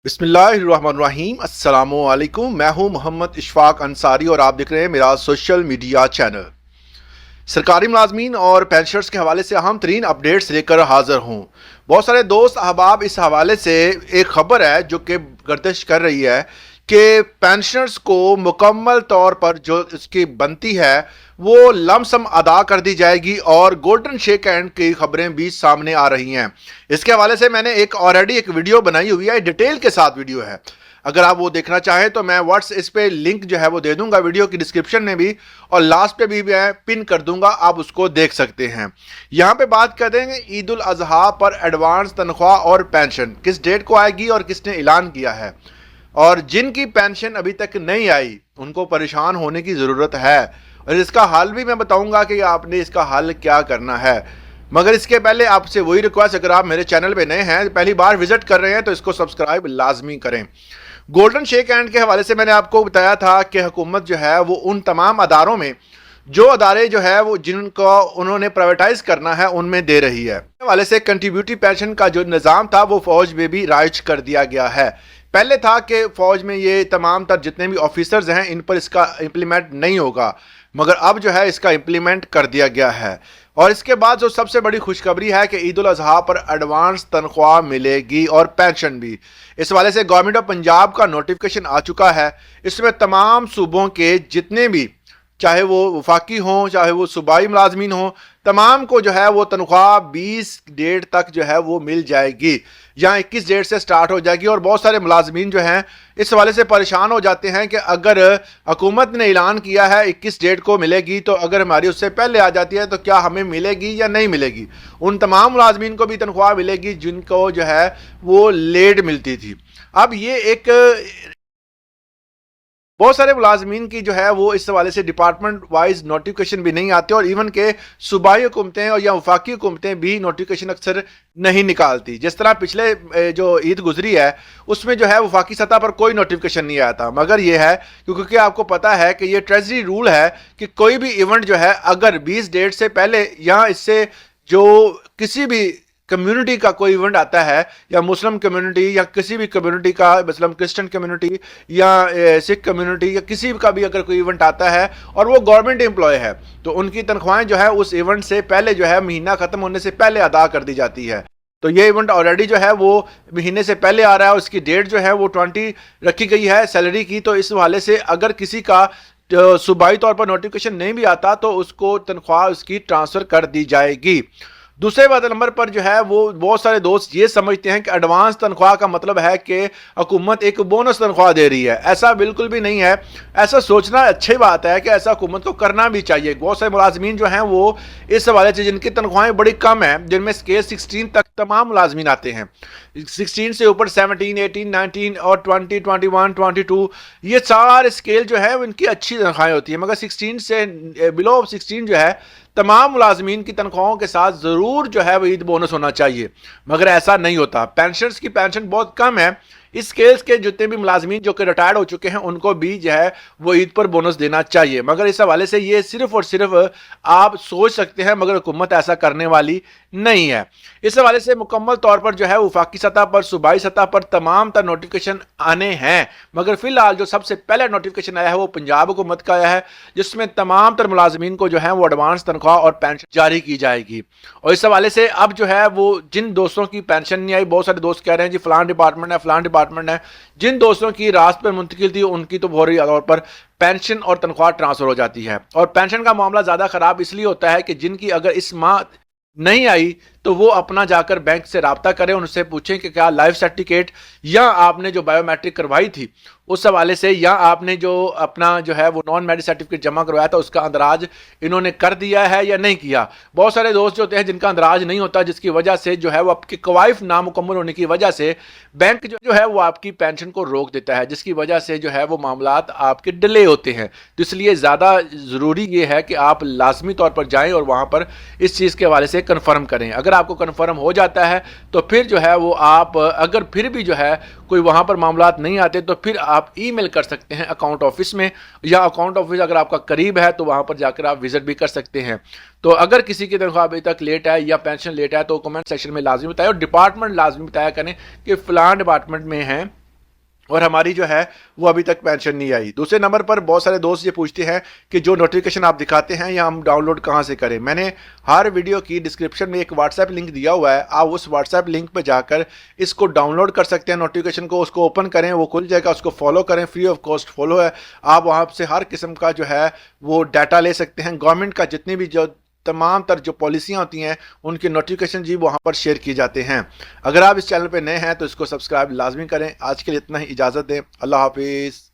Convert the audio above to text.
बिस्मिल्लाहिर्रहमानिर्रहीम अस्सलामु अलैकुम। मैं हूं मोहम्मद इशफाक अंसारी और आप देख रहे हैं मेरा सोशल मीडिया चैनल। सरकारी मुलाजमीन और पेंशनर्स के हवाले से अहम तरीन अपडेट्स लेकर हाजिर हूं। बहुत सारे दोस्त अहबाब इस हवाले से एक खबर है जो कि गर्दिश कर रही है कि पेंशनर्स को मुकम्मल तौर पर जो इसकी बनती है वो लमसम अदा कर दी जाएगी और गोल्डन शेक हैंड की खबरें भी सामने आ रही हैं। इसके हवाले से मैंने ऑलरेडी एक वीडियो बनाई हुई है, डिटेल के साथ वीडियो है। अगर आप वो देखना चाहें तो मैं इस पे लिंक जो है वो दे दूंगा वीडियो की डिस्क्रिप्शन में भी, और लास्ट पे भी मैं पिन कर दूंगा, आप उसको देख सकते हैं। यहाँ पे बात कर देंगे ईद उल अजहा पर एडवांस तनख्वाह और पेंशन किस डेट को आएगी और किसने ऐलान किया है, और जिनकी पेंशन अभी तक नहीं आई उनको परेशान होने की ज़रूरत है, और इसका हल भी मैं बताऊंगा कि आपने इसका हल क्या करना है। मगर इसके पहले आपसे वही रिक्वेस्ट, अगर आप मेरे चैनल पे नए हैं, पहली बार विजिट कर रहे हैं, तो इसको सब्सक्राइब लाजमी करें। गोल्डन शेक हैंड के हवाले से मैंने आपको बताया था कि हुकूमत जो है वो उन तमाम अदारों में, जो अदारे जो है वो जिनको उन्होंने प्राइवेटाइज करना है, उनमें दे रही है। हवाले से कंट्रीब्यूटरी पेंशन का जो निज़ाम था वो फौज में भी राइज कर दिया गया है। पहले था कि फौज में ये तमाम तर जितने भी ऑफिसर्स हैं इन पर इसका इम्प्लीमेंट नहीं होगा, मगर अब जो है इसका इम्प्लीमेंट कर दिया गया है। और इसके बाद जो सबसे बड़ी खुशखबरी है कि ईद उल अजहा पर एडवांस तनख्वाह मिलेगी और पेंशन भी। इस वाले से गवर्नमेंट ऑफ पंजाब का नोटिफिकेशन आ चुका है। इसमें तमाम सूबों के जितने भी, चाहे वो वफाकी हों चाहे वो सूबाई मुलाजमीन हों, तमाम को जो है वो तनख्वाह 20 डेट तक जो है वो मिल जाएगी या 21 डेट से स्टार्ट हो जाएगी। और बहुत सारे मुलाजमीन जो हैं इस हवाले से परेशान हो जाते हैं कि अगर हुकूमत ने ऐलान किया है 21 डेट को मिलेगी, तो अगर हमारी उससे पहले आ जाती है तो क्या हमें मिलेगी या नहीं मिलेगी। उन तमाम मुलाजमीन को भी तनख्वाह मिलेगी जिनको जो है वो लेट मिलती थी। अब ये एक बहुत सारे मुलाजमीन की जो है वो इस हवाले से डिपार्टमेंट वाइज नोटिफिकेशन भी नहीं आते, और इवन के सूबाई हुकूमतें और या वफाकी हुकूमतें भी नोटिफिकेशन अक्सर नहीं निकालती। जिस तरह पिछले जो ईद गुजरी है उसमें जो है वफाकी सतह पर कोई नोटिफिकेशन नहीं आया था, मगर ये है क्योंकि आपको पता है कि ये ट्रेजरी रूल है कि कोई भी इवेंट जो है अगर 20 डेट से पहले या इससे जो किसी भी कम्युनिटी का कोई इवेंट आता है, या मुस्लिम कम्युनिटी या किसी भी कम्युनिटी का, मतलब क्रिश्चियन कम्युनिटी या सिख कम्युनिटी या किसी का भी अगर कोई इवेंट आता है और वो गवर्नमेंट एम्प्लॉय है, तो उनकी तनख्वाहें जो है उस इवेंट से पहले जो है महीना ख़त्म होने से पहले अदा कर दी जाती है। तो ये इवेंट ऑलरेडी जो है वो महीने से पहले आ रहा है, उसकी डेट जो है वो 20 रखी गई है सैलरी की। तो इस हवाले से अगर किसी का सूबाई तौर पर नोटिफिकेशन नहीं भी आता तो उसको तनख्वाह उसकी ट्रांसफ़र कर दी जाएगी। दूसरे नंबर पर जो है वो बहुत सारे दोस्त ये समझते हैं कि एडवांस तनख्वाह का मतलब है कि हुकूमत एक बोनस तनख्वाह दे रही है। ऐसा बिल्कुल भी नहीं है। ऐसा सोचना अच्छी बात है कि ऐसा हुकूमत को करना भी चाहिए। बहुत सारे मुलाजमीन जो हैं वो इस हवाले से जिनकी तनख्वाहें बड़ी कम हैं, जिनमें स्केल 16 तक तमाम मुलाजमीन आते हैं, 16 से ऊपर 17, 18, 19 और 20, 21, 22, ये सारे स्केल जो है उनकी अच्छी तनख्वाहें होती हैं। मगर 16 से बिलो 16 जो है तमाम मुलाजमीन की तनख्वाहों के साथ ज़रूर जो है वो ईद बोनस होना चाहिए, मगर ऐसा नहीं होता। पेंशनर्स की पेंशन बहुत कम है। इस स्केल्स के जितने भी मुलाजमीन जो कि रिटायर्ड हो चुके हैं उनको भी जो है वो ईद पर बोनस देना चाहिए, मगर इस हवाले से ये सिर्फ और सिर्फ आप सोच सकते हैं, मगर हुकूमत ऐसा करने वाली नहीं है। इस हवाले से मुकम्मल तौर पर जो है वफाकी सतह पर, सूबाई सतह पर तमाम तर नोटिफिकेशन आने हैं, मगर फिलहाल जो सबसे पहले नोटिफिकेशन आया है वो पंजाब हुकूमत का आया है, जिसमें तमाम तर मुलाजमीन को जो है वो एडवांस तनख्वाह और पेंशन जारी की जाएगी। और इस हवाले से अब जो है वो जिन दोस्तों की पेंशन नहीं आई, बहुत सारे दोस्त कह रहे हैं जी फलान डिपार्टमेंट है फलान डिपार्टमेंट है, जिन दोस्तों की रास्त पर मुंतकिल थी उनकी तो फौरी तौर पर पेंशन और तनख्वाह ट्रांसफर हो जाती है। और पेंशन का मामला ज़्यादा ख़राब इसलिए होता है कि जिनकी अगर इस माह नहीं आई तो वो अपना जाकर बैंक से राब्ता करें, उनसे पूछें कि क्या लाइफ सर्टिफिकेट या आपने जो बायोमेट्रिक करवाई थी उस हवाले से, या आपने जो अपना जो है वो नॉन मेरिट सर्टिफिकेट जमा करवाया था उसका अंदराज इन्होंने कर दिया है या नहीं किया। बहुत सारे दोस्त जो होते हैं जिनका अंदराज नहीं होता, जिसकी वजह से जो है वो आपकी कवायफ नामुकम्मल होने की वजह से बैंक जो है वो आपकी पेंशन को रोक देता है, जिसकी वजह से जो है वो मामलात आपके डिले होते हैं। तो इसलिए ज़्यादा ज़रूरी ये है कि आप लाजमी तौर पर जाएँ और वहाँ पर इस चीज़ के हवाले से कन्फर्म करें। अगर आपको कन्फर्म हो जाता है तो फिर जो है वो आप, अगर फिर भी जो है कोई वहाँ पर मामलात नहीं आते तो फिर आप ईमेल कर सकते हैं अकाउंट ऑफिस में, या अकाउंट ऑफिस अगर आपका करीब है तो वहाँ पर जाकर आप विजिट भी कर सकते हैं। तो अगर किसी की तनख्वाह अभी तक लेट है या पेंशन लेट है तो कमेंट सेक्शन में लाजमी बताएं, और डिपार्टमेंट लाजमी बताया करें कि फलान डिपार्टमेंट में है اور ہماری جو ہے وہ ابھی تک پینشن نہیں آئی۔ دوسرے نمبر پر بہت سارے دوست یہ پوچھتے ہیں کہ جو نوٹیفیکیشن آپ دکھاتے ہیں یا ہم ڈاؤن لوڈ کہاں سے کریں۔ میں نے ہر ویڈیو کی ڈسکرپشن میں ایک واٹس ایپ لنک دیا ہوا ہے، آپ اس واٹس ایپ لنک پہ جا کر اس کو ڈاؤن لوڈ کر سکتے ہیں، نوٹیفیکیشن کو، اس کو اوپن کریں، وہ کھل جائے گا، اس کو فالو کریں، فری آف کاسٹ فالو ہے۔ آپ وہاں سے ہر قسم کا جو ہے وہ ڈیٹا لے سکتے ہیں، گورنمنٹ کا جتنی بھی جو تمام تر جو پالیسیاں ہوتی ہیں ان کے نوٹیفیکیشن جی وہاں پر شیئر کی جاتے ہیں۔ اگر آپ اس چینل پہ نئے ہیں تو اس کو سبسکرائب لازمی کریں۔ آج کے لیے اتنا ہی، اجازت دیں، اللہ حافظ۔